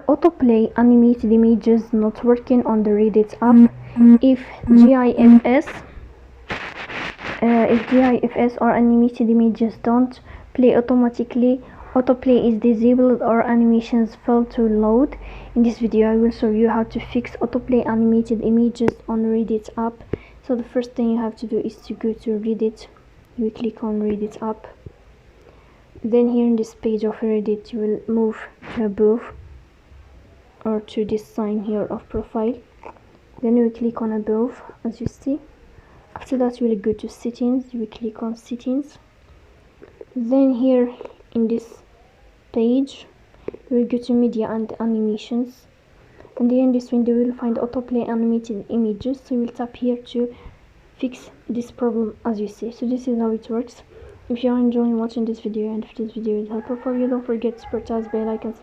autoplay animated images not working on the Reddit app. If GIFs or animated images don't play automatically, autoplay is disabled or animations fail to load. In this video I will show you how to fix autoplay animated images on Reddit app. So the first thing you have to do is to go to Reddit. You click on Reddit app. Then here in this page of Reddit you will move to above or to this sign here of profile. Then you will click on above, as you see. After that you will go to settings. You will click on settings. Then here in this page you will go to media and animations, and here in this window you will find autoplay animated images. So you will tap here to fix this problem, as you see. So this is how it works. If you are enjoying watching this video and if this video is helpful for you, don't forget to press the bell icon.